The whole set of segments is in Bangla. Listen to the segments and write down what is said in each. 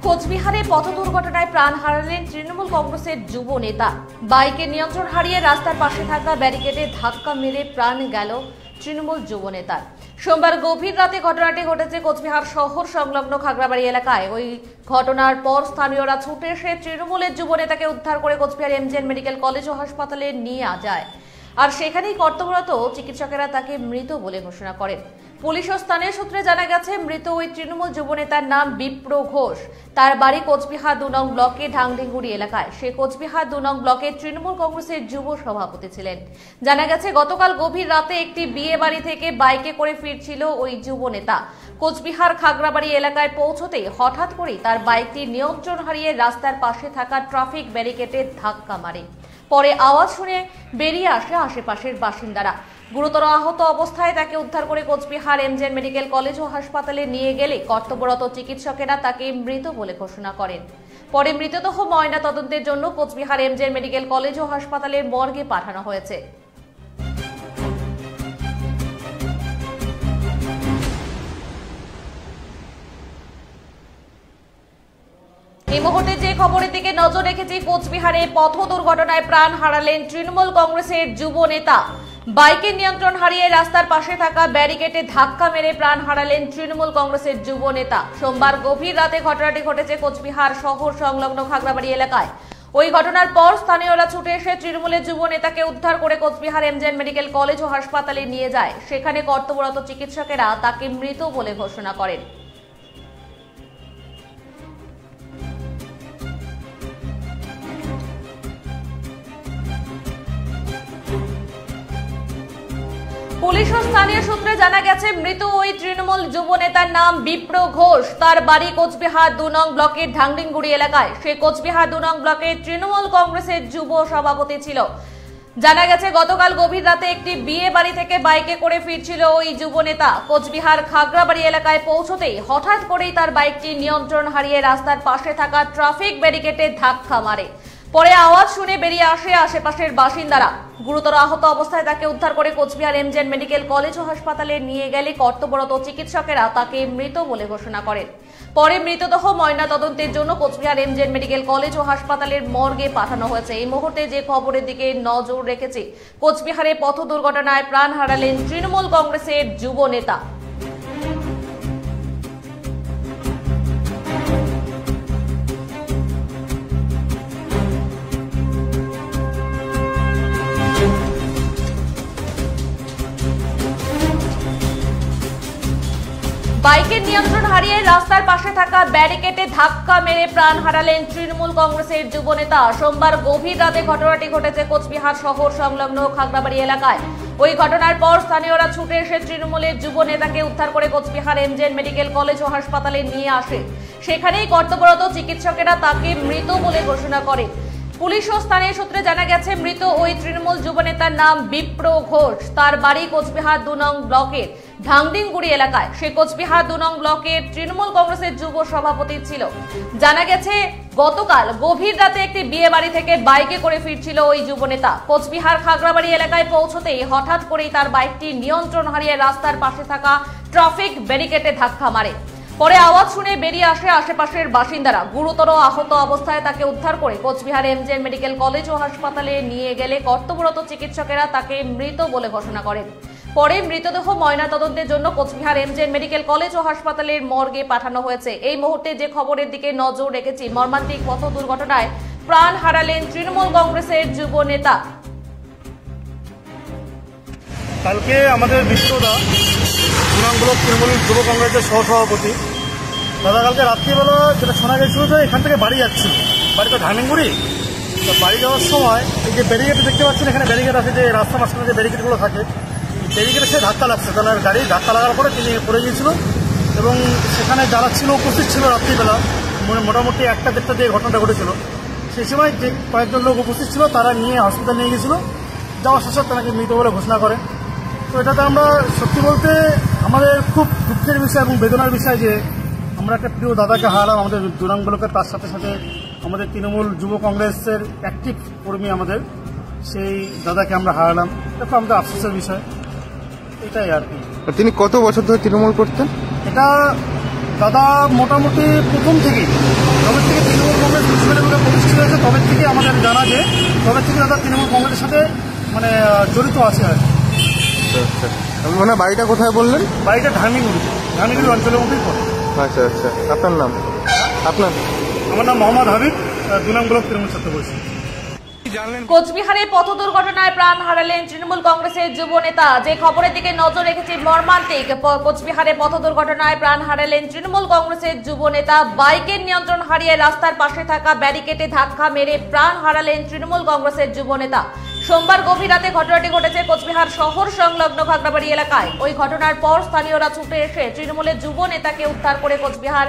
কোচবিহারে পথ দুর্ঘটনায় প্রাণ হারালেন তৃণমূল কংগ্রেসের যুব নেতা। বাইকের নিয়ন্ত্রণ হারিয়ে রাস্তার পাশে থাকা ব্যারিকেডে ধাক্কা মেরে প্রাণ গেল তৃণমূল যুব নেতার। সোমবার গভীর রাতে ঘটনাটি ঘটেছে কোচবিহার শহর সংলগ্ন খাগড়াবাড়ি এলাকায়। ওই ঘটনার পর স্থানীয়রা ছুটে এসে তৃণমূলের যুব নেতাকে উদ্ধার করে কোচবিহার এমজেএন মেডিকেল কলেজ ও হাসপাতালে নিয়ে যায়। আর সেখানেই কর্তব্যরত চিকিৎসকেরা তাকে মৃত বলে ঘোষণা করেন। পুলিশ ও স্থানীয় সূত্রে জানা গেছে, মৃত ওই তৃণমূল যুব নেতার নাম বিপ্র ঘোষ। তার বাড়ি কোচবিহার ২ নং ব্লকে ঢাংডিগুড়ি এলাকায়। সে কোচবিহার ২ নং ব্লকের তৃণমূল কংগ্রেসের যুব সভাপতি ছিলেন। জানা গেছে, গতকাল গভীর রাতে একটি বিয়ে বাড়ি থেকে বাইকে করে ফিরছিল ওই যুব নেতা। কোচবিহার খাগড়াবাড়ি এলাকায় পৌঁছতেই হঠাৎ করেই তার বাইকটি নিয়ন্ত্রণ হারিয়ে রাস্তার পাশে থাকা ট্রাফিক ব্যারিকেডে ধাক্কা মারে। পরে আওয়াজ শুনে বেরিয়ে আসে আশেপাশের বাসিন্দারা। গুরুতর আহত অবস্থায় তাকে উদ্ধার করে কোচবিহার এমজেএন মেডিকেল কলেজ ও হাসপাতালে নিয়ে গেলে কর্তব্যরত চিকিৎসকেরা তাকে মৃত বলে ঘোষণা করেন। পরে মৃতদেহ ময়না তদন্তের জন্য কোচবিহার এমজেএন মেডিকেল কলেজ ও হাসপাতালের মর্গে পাঠানো হয়েছে। এই মুহূর্তে যে খবরের দিকে নজর রেখেছি, কোচবিহারে পথ দুর্ঘটনায় প্রাণ হারালেন তৃণমূল কংগ্রেসের যুব নেতা। বাইকের নিয়ন্ত্রণ হারিয়ে রাস্তার পাশে থাকা ব্যারিকেডে ধাক্কা মেরে প্রাণ হারালেন তৃণমূল কংগ্রেসের যুব নেতা। সোমবার গভীর রাতে ঘটনাটি ঘটেছে কোচবিহার শহর সংলগ্ন খাগড়াবাড়ি এলাকায়। ওই ঘটনার পর স্থানীয়রা ছুটে এসে তৃণমূলের যুব নেতাকে উদ্ধার করে কোচবিহার এমজেএন মেডিকেল কলেজ ও হাসপাতালে নিয়ে যায়। সেখানে কর্তব্যরত চিকিৎসকেরা তাকে মৃত বলে ঘোষণা করেন। পুলিশ ও স্থানীয় সূত্রে জানা গেছে, মৃত ওই তৃণমূল যুব নেতার নাম বিপ্র ঘোষ। তার বাড়ি কোচবিহার ২ নং ব্লকের ঢাংডিগুড়ি এলাকায়। সে কোচবিহার ২ নং ব্লকের তৃণমূল কংগ্রেসের যুব সভাপতি ছিল। জানা গেছে, গতকাল গভীর রাতে একটি বিয়ে বাড়ি থেকে বাইকে করে ফিরছিল ওই যুব নেতা। কোচবিহার খাগড়াবাড়ি এলাকায় পৌঁছতেই হঠাৎ করেই তার বাইকটি নিয়ন্ত্রণ হারিয়ে রাস্তার পাশে থাকা ট্রাফিক ব্যারিকেডে ধাক্কা মারে। পরে আওয়াজ শুনে বেরিয়ে আসে আশেপাশের বাসিন্দারা। গুরুতর আহত অবস্থায় তাকে উদ্ধার করে কোচবিহার এমজেএন মেডিকেল কলেজ ও হাসপাতালে নিয়ে গেলে কর্তব্যরত চিকিৎসকেরা তাকে মৃত বলে ঘোষণা করেন। পরে মৃতদেহ ময়না তদন্তের জন্য কোচবিহার এমজেএন মেডিকেল কলেজ ও হাসপাতালের মর্গে পাঠানো হয়েছে। এই মুহূর্তে যে খবরের দিকে নজর রেখেছে, কোচবিহারে পথ দুর্ঘটনায় প্রাণ হারালেন তৃণমূল কংগ্রেসের যুব নেতা। বাইকের নিয়ন্ত্রণ হারিয়ে রাস্তার পাশে থাকা ব্যারিকেডে ধাক্কা মেরে প্রাণ হারালেন তৃণমূল কংগ্রেসের যুব নেতা। সোমবার গভীর রাতে ঘটনাটি ঘটেছে কোচবিহার শহর সংলগ্ন খাগড়াবাড়ি এলাকায়। ওই ঘটনার পর স্থানীয়রা ছুটে এসে তৃণমূলের যুব নেতাকে উদ্ধার করে কোচবিহার এমজেএন মেডিকেল কলেজ ও হাসপাতালে নিয়ে আসে। সেখানেই কর্তব্যরত চিকিৎসকেরা তাকে মৃত বলে ঘোষণা করে। পুলিশ ও স্থানীয় সূত্রে জানা গেছে, মৃত ওই তৃণমূল যুব নেতার নাম বিপ্র ঘোষ। তার বাড়ি কোচবিহার ২ নং ব্লকের ঢাংডিগুড়ি এলাকায়। সে কোচবিহার ২ নং ব্লকের তৃণমূল কংগ্রেসের যুব সভাপতি ছিল। জানা গেছে, গতকাল গভীর রাতে একটি বিয়ে বাড়ি থেকে বাইকে করে ফিরছিল ওই যুব নেতা। কোচবিহার খাগড়াবাড়ি এলাকায় পৌঁছতেই হঠাৎ করেই তার বাইকটি নিয়ন্ত্রণ হারিয়ে রাস্তার পাশে থাকা ট্রাফিক ব্যারিকেডে ধাক্কা মারে। পরে আওয়াজ শুনে বেরিয়ে আসে আশেপাশের বাসিন্দারা। গুরুতর আহত অবস্থায় তাকে উদ্ধার করে কোচবিহার এমজেএন মেডিকেল কলেজ ও হাসপাতালে নিয়ে গেলে কর্তব্যরত চিকিৎসকেরা তাকে মৃত বলে ঘোষণা করেন। পরে মৃতদেহ ময়না তদন্তের জন্য কোচবিহার এমজেএন মেডিকেল কলেজ ও হাসপাতালের মর্গে পাঠানো হয়েছে। এই মুহূর্তে যে খবরের দিকে নজর রেখেছি, মর্মান্তিক পথ দুর্ঘটনায় প্রাণ হারালেন তৃণমূল কংগ্রেসের যুব নেতা। কালকে আমাদের বিশ্বদা ২ নং ব্লক তৃণমূল যুব কংগ্রেসের সহসভাপতি দাদা কালকে রাত্রিবেলা যেটা শোনা গেছিল যে এখান থেকে বাড়ি যাচ্ছিল, বাড়িতে ঢাংডিগুড়ি। তো বাড়ি যাওয়ার সময় এই যে ব্যারিকেড দেখতে পাচ্ছেন, এখানে ব্যারিকেড আছে, যে রাস্তা মাঝখানে যে ব্যারিকেডগুলো থাকে, ব্যারিকেডে সে ধাক্কা লাগছে। কারণ গাড়ি ধাক্কা লাগার পরে তিনি পড়ে গিয়েছিল এবং সেখানে যারা ছিল উপস্থিত ছিল রাত্রিবেলা, মোটামুটি ১টা-১.৫টা দিয়ে ঘটনাটা ঘটেছিল। সেই সময় যে কয়েকজন লোক উপস্থিত ছিল তারা নিয়ে হসপিটাল নিয়ে গেছিল। যাওয়ার শেষে তাকে মৃত বলে ঘোষণা করে। তো এটাতে আমরা সত্যি বলতে আমাদের খুব দুঃখের বিষয় এবং বেদনার বিষয় যে আমরা একটা প্রিয় দাদাকে হারালাম আমাদের ২ নং ব্লকের। তার সাথে সাথে আমাদের তৃণমূল যুব কংগ্রেসের অ্যাক্টিভ কর্মী আমাদের, সেই দাদাকে আমরা হারালাম। এটা খুব আমাদের আফসোসের বিষয়। এটাই আর কি। তিনি কত বছর ধরে তৃণমূল করতেন? এটা দাদা মোটামুটি প্রথম থেকেই তবে থেকে তৃণমূল কংগ্রেস বিশ্ববিদ্যালয় প্রতিষ্ঠিত হয়েছে তবে থেকে আমাদের জানা যে তবে থেকে দাদা তৃণমূল কংগ্রেসের সাথে মানে জড়িত আছে আর আচ্ছা, মানে বাড়িটা কোথায় বললেন? বাড়িটা ধানিগুড়ি অঞ্চলের মধ্যেই পড়ে। আচ্ছা আচ্ছা, আপনার নাম? আমার নাম মোহাম্মদ হাবিব, 2 নং ব্লক তৃণমূল ছাত্র পরিষদ। কোচবিহারে পথ দুর্ঘটনায় প্রাণ হারালেন তৃণমূল কংগ্রেসের যুব নেতা। যে খবরের দিকে নজর রেখেছি মর্মান্তিক। কোচবিহারে পথ দুর্ঘটনায় প্রাণ হারালেন তৃণমূল কংগ্রেসের যুব নেতা। বাইকের নিয়ন্ত্রণ হারিয়ে রাস্তার পাশে থাকা ব্যারিকেডে ধাক্কা মেরে প্রাণ হারালেন তৃণমূল কংগ্রেসের যুব নেতা। সোমবার গভীর রাতে ঘটনাটি ঘটেছে কোচবিহার শহর সংলগ্ন খাগড়াবাড়ি এলাকায়। ওই ঘটনার পর স্থানীয়রা ছুটে এসে তৃণমূলের যুব নেতাকে উদ্ধার করে কোচবিহার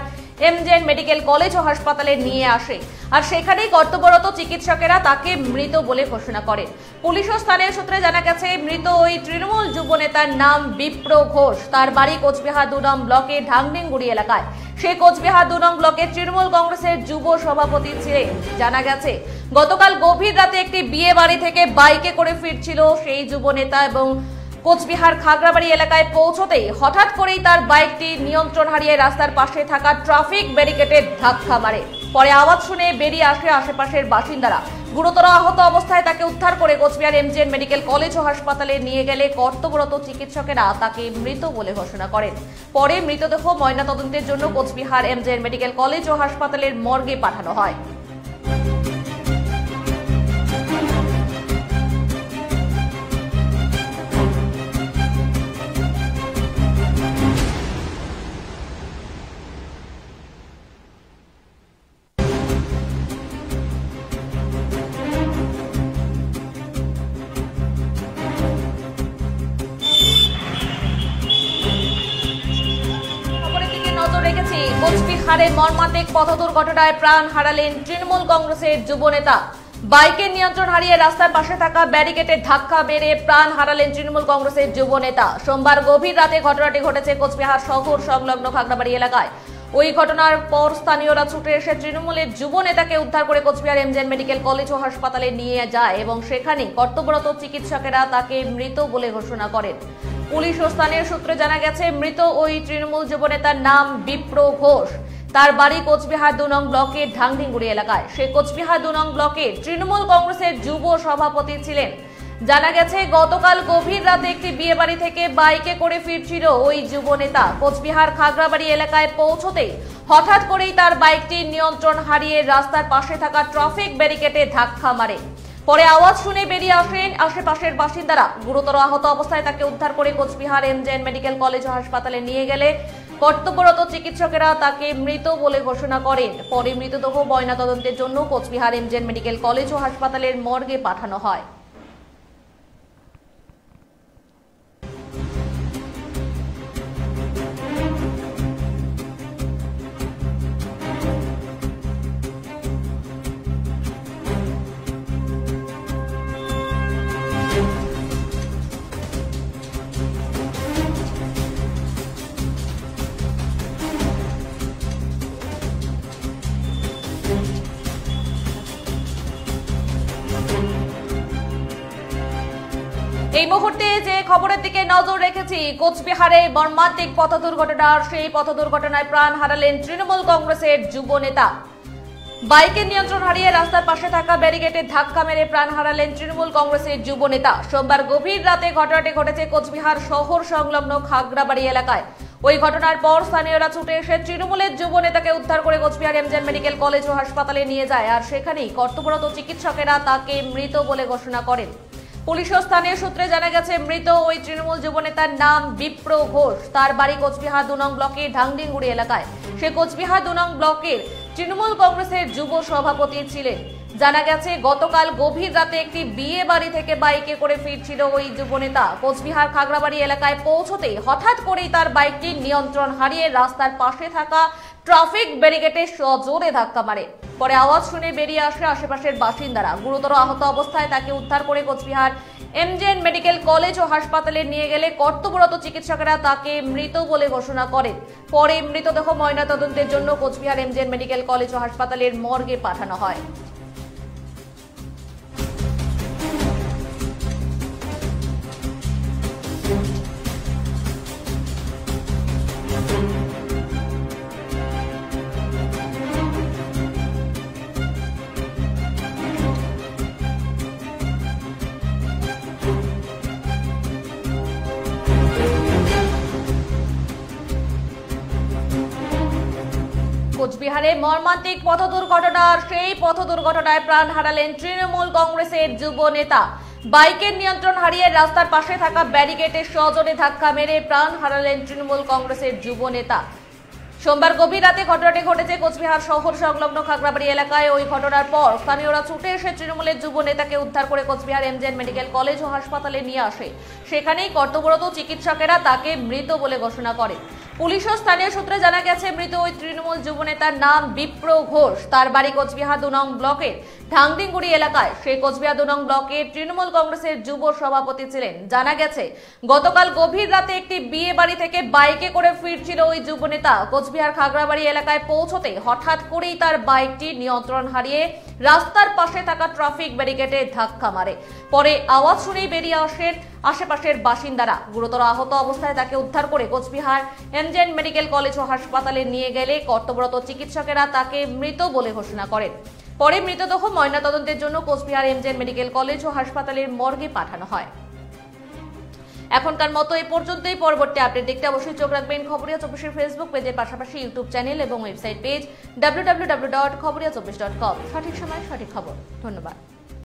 এমজেএন মেডিকেল কলেজ ও হাসপাতালে নিয়ে আসে, আর সেখানেই কর্তব্যরত চিকিৎসকেরা তাকে মৃত বলে ঘোষণা করেন। পুলিশ ও স্থানীয় সূত্রে জানা গেছে মৃত ওই তৃণমূল যুব নেতার নাম বিপ্র ঘোষ। তার বাড়ি কোচবিহার 2 নং ব্লকের ঢাংডিংগুড়ি এলাকায়। সে কোচবিহার 2 নং ব্লকের তৃণমূল কংগ্রেসের যুব সভাপতি ছিলেন। জানা গেছে গতকাল গভীর রাতে একটি বিয়ে বাড়ি থেকে বাইকে করে ফিরছিল সেই যুব নেতা এবং কোচবিহার খাগড়াবাড়ি এলাকায় পৌঁছতেই হঠাৎ করেই তার বাইকটি নিয়ন্ত্রণ হারিয়ে রাস্তার পাশে থাকা ট্রাফিক ব্যারিকেডে ধাক্কা মারে। পরে আওয়াজ শুনে বেরিয়ে আসে আশেপাশের বাসিন্দারা। গুরুতর আহত অবস্থায় তাকে উদ্ধার করে কোচবিহার এমজেএন মেডিকেল কলেজ ও হাসপাতালে নিয়ে গেলে কর্তব্যরত চিকিৎসকেরা তাকে মৃত বলে ঘোষণা করেন। পরে মৃতদেহ ময়নাতদন্তের জন্য কোচবিহার এমজেএন মেডিকেল কলেজ ও হাসপাতালের মর্গে পাঠানো হয়। কোচবিহারে মর্মান্তিক পথ দুর্ঘটনায় প্রাণ হারালেন তৃণমূল কংগ্রেসের যুব নেতা। বাইকের নিয়ন্ত্রণ হারিয়ে রাস্তার পাশে থাকা ব্যারিকেডে ধাক্কা মেরে প্রাণ হারালেন তৃণমূল কংগ্রেসের যুব নেতা। সোমবার গভীর রাতে ঘটনাটি ঘটেছে কোচবিহার শহর সংলগ্ন খাগড়াবাড়ি এলাকায়। ওই ঘটনার পর স্থানীয়রা ছুটে এসে তৃণমূলের যুব নেতাকে উদ্ধার করে কোচবিহার এমজেএন মেডিকেল কলেজ ও হাসপাতালে নিয়ে যায় এবং সেখানে কর্তব্যরত চিকিৎসকেরা তাকে মৃত বলে ঘোষণা করেন। পুলিশ ও স্থানীয় সূত্রে জানা গেছে মৃত ওই তৃণমূল যুব নেতার নাম বিপ্র ঘোষ। তার বাড়ি কোচবিহার 2 নং ব্লকের ঢাংডিংগুড়ি এলাকায়। সে কোচবিহার 2 নং ব্লকের তৃণমূল কংগ্রেসের যুব সভাপতি ছিলেন। জানা গেছে গতকাল গভীর রাতে একটি বিয়ে বাড়ি থেকে বাইকে করে ফিরছিল ওই যুব নেতা। কোচবিহার খাগড়াবাড়ি এলাকায় পৌঁছতেই হঠাৎ করেই তার বাইকটি নিয়ন্ত্রণ হারিয়ে রাস্তার পাশে থাকা ট্রাফিক ব্যারিকেডে ধাক্কা মারে। পরে আওয়াজ শুনে বেরিয়ে আসেন আশেপাশের বাসিন্দারা। গুরুতর আহত অবস্থায় তাকে উদ্ধার করে কোচবিহার এমজেএন মেডিকেল কলেজ ও হাসপাতালে নিয়ে গেলে কর্তব্যরত চিকিৎসকেরা তাকে মৃত বলে ঘোষণা করেন। পরে মৃতদেহ ময়নাতদন্তের জন্য কোচবিহার এমজেএন মেডিকেল কলেজ ও হাসপাতালের মর্গে পাঠানো হয়। এই মুহূর্তে যে খবরের দিকে নজর রেখেছি কোচবিহারে মর্মান্তিক পথ দুর্ঘটনার, সেই পথ দুর্ঘটনায় প্রাণ হারালেন তৃণমূল কংগ্রেসের যুব নেতা। বাইকের নিয়ন্ত্রণ হারিয়ে রাস্তার পাশে থাকা ব্যারিকেডে ধাক্কা মেরে প্রাণ হারালেন তৃণমূল কংগ্রেসের যুব নেতা। সোমবার গভীর রাতে ঘটনাটি ঘটেছে কোচবিহার শহর সংলগ্ন খাগড়াবাড়ি এলাকায়। ওই ঘটনার পর স্থানীয়রা ছুটে এসে তৃণমূলের যুব নেতাকে উদ্ধার করে কোচবিহার এমজেএন মেডিকেল কলেজ ও হাসপাতালে নিয়ে যায়, আর সেখানেই কর্তব্যরত চিকিৎসকেরা তাকে মৃত বলে ঘোষণা করেন। পুলিশ ও স্থানীয় সূত্রে জানা গেছে মৃত ওই তৃণমূল যুব নেতার নাম বিপ্র ঘোষ। তার বাড়ি কোচবিহার 2 নং ব্লকের ঢাংডিংগুড়ি এলাকায়। সে কোচবিহার 2 নং ব্লকের তৃণমূল কংগ্রেসের যুব সভাপতি ছিলেন। জানা গেছে গতকাল গভীর রাতে একটি বিয়ে বাড়ি থেকে বাইকে করে ফিরছিল ওই যুব নেতা। কোচবিহার খাগড়াবাড়ি এলাকায় পৌঁছতেই হঠাৎ করেই তার বাইকটি নিয়ন্ত্রণ হারিয়ে রাস্তার পাশে থাকা ট্রাফিক ব্যারিকেডে সজোরে ধাক্কা মারে। পরে আওয়াজ শুনে বেরিয়ে আসে আশেপাশের বাসিন্দারা। গুরুতর আহত অবস্থায় তাকে উদ্ধার করে কোচবিহার এমজেএন মেডিকেল কলেজ ও হাসপাতালে নিয়ে গেলে কর্তব্যরত চিকিৎসকেরা তাকে মৃত বলে ঘোষণা করেন। পরে মৃতদেহ ময়নাতদন্তের জন্য কোচবিহার এমজেএন মেডিকেল কলেজ ও হাসপাতালের মর্গে পাঠানো হয়। কোচবিহারে মর্মান্তিক পথ দুর্ঘটনা। সেই পথ দুর্ঘটনায় প্রাণ হারালেন তৃণমূল কংগ্রেসের যুব নেতা। বাইকের নিয়ন্ত্রণ হারিয়ে রাস্তার পাশে থাকা ব্যারিকেডে সজোরে ধাক্কা মেরে প্রাণ হারালেন তৃণমূল কংগ্রেসের যুব নেতা। সোমবার গভীর রাতে ঘটনাটি ঘটেছে কোচবিহার শহর সংলগ্ন খাগড়াবাড়ি এলাকায়। ওই ঘটনার পর স্থানীয়রা ছুটে এসে তৃণমূলের যুব নেতাকে উদ্ধার করে কোচবিহার এমজেএন মেডিকেল কলেজ ও হাসপাতালে নিয়ে আসে। সেখানেই কর্তব্যরত চিকিৎসকেরা তাকে মৃত বলে ঘোষণা করে। পুলিশ ও স্থানীয় সূত্রে জানা গেছে, মৃত ওই তৃণমূল যুব নেতার নাম বিপ্র ঘোষ। তার বাড়ি কোচবিহার 2 নং ব্লকের ঢাংডিগুড়ি এলাকায়। সেই কোচবিহার 2 নং ব্লকের তৃণমূল কংগ্রেসের যুব সভাপতি ছিলেন। জানা গেছে, গতকাল গভীর রাতে একটি বিয়ে বাড়ি থেকে বাইকে করে ফিরছিল ওই যুব নেতা। কোচবিহার খাগড়াবাড়ি এলাকায় পৌঁছতে হঠাৎ করেই তার বাইকটি নিয়ন্ত্রণ হারিয়ে রাস্তার পাশে থাকা ট্রাফিক ব্যারিকেডে ধাক্কা মারে। পরে আওয়াজ শুনেই বেরিয়ে আসেন আশেপাশের বাসিন্দারা। গুরুতর আহত অবস্থায় তাকে উদ্ধার করে কোচবিহার এমজেএন মেডিকেল কলেজ ও হাসপাতালে নিয়ে গেলে কর্তব্যরত চিকিৎসকেরা তাকে মৃত বলে ঘোষণা করেন। পরে মৃতদেহ ময়নাতদন্তের জন্য কোচবিহার এমজেএন মেডিকেল কলেজ ও হাসপাতালের মর্গে পাঠানো হয়। এখনকার মতো এই পর্যন্তই। পরবর্তী আপডেট দেখতে অবশ্যই চোখ রাখবেন খবরিয়া 24 ফেসবুক পেজের পাশাপাশি ইউটিউব চ্যানেল এবং ওয়েবসাইট পেজ www.খবরিয়া24.com। সঠিক সময় সঠিক খবর। ধন্যবাদ।